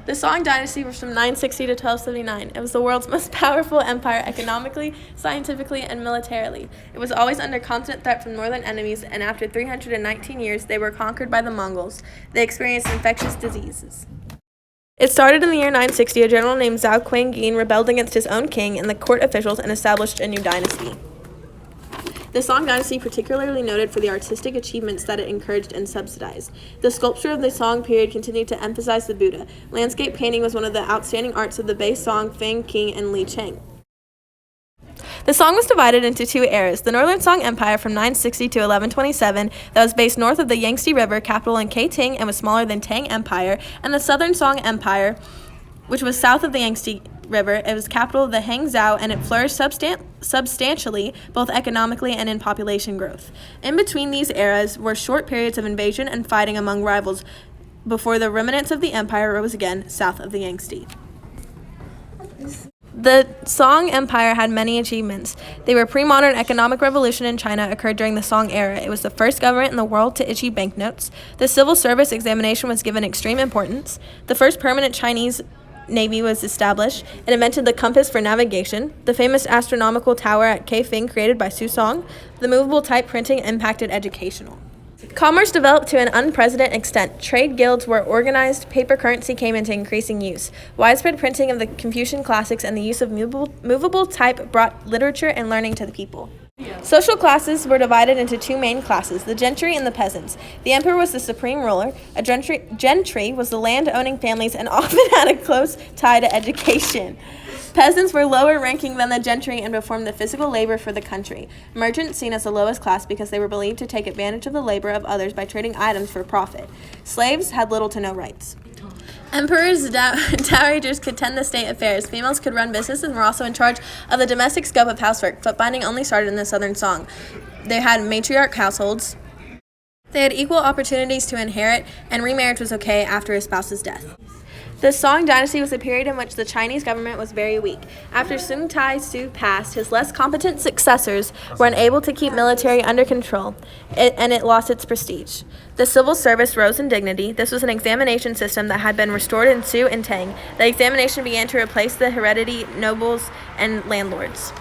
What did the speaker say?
The Song dynasty was from 960 to 1279. It was the world's most powerful empire economically, scientifically, and militarily. It was always under constant threat from northern enemies, and after 319 years, they were conquered by the Mongols. They experienced infectious diseases. It started in the year 960. A general named Zhao Quangjin rebelled against his own king and the court officials and established a new dynasty. The Song dynasty particularly noted for the artistic achievements that it encouraged and subsidized. The sculpture of the Song period continued to emphasize the Buddha. Landscape painting was one of the outstanding arts of the Bei Song, Fang King, and Li Cheng. The Song was divided into two eras. The Northern Song Empire from 960 to 1127 that was based north of the Yangtze River, capital in Keiting, and was smaller than Tang Empire, and the Southern Song Empire, which was south of the Yangtze River. It was capital of the Hangzhou, and it flourished substantially, both economically and in population growth. In between these eras were short periods of invasion and fighting among rivals before the remnants of the empire rose again south of the Yangtze. The Song Empire had many achievements. They were pre-modern economic revolution in China occurred during the Song era. It was the first government in the world to issue banknotes. The civil service examination was given extreme importance. The first permanent Chinese Navy was established. It invented the compass for navigation. The famous astronomical tower at Kaifeng created by Su Song. The movable type printing impacted educational. Commerce developed to an unprecedented extent. Trade guilds were organized. Paper currency came into increasing use. Widespread printing of the Confucian classics and the use of movable type brought literature and learning to the people. Social classes were divided into two main classes, the gentry and the peasants. The emperor was the supreme ruler. A gentry was the land-owning families and often had a close tie to education. Peasants were lower ranking than the gentry and performed the physical labor for the country. Merchants seen as the lowest class because they were believed to take advantage of the labor of others by trading items for profit. Slaves had little to no rights. Emperors, dowagers could tend the state affairs. Females could run businesses and were also in charge of the domestic scope of housework. Footbinding only started in the Southern Song. They had matriarch households. They had equal opportunities to inherit, and remarriage was okay after a spouse's death. The Song dynasty was a period in which the Chinese government was very weak. After Sun Tai-su passed, his less competent successors were unable to keep military under control, and it lost its prestige. The civil service rose in dignity. This was an examination system that had been restored in Su and Tang. The examination began to replace the heredity nobles and landlords.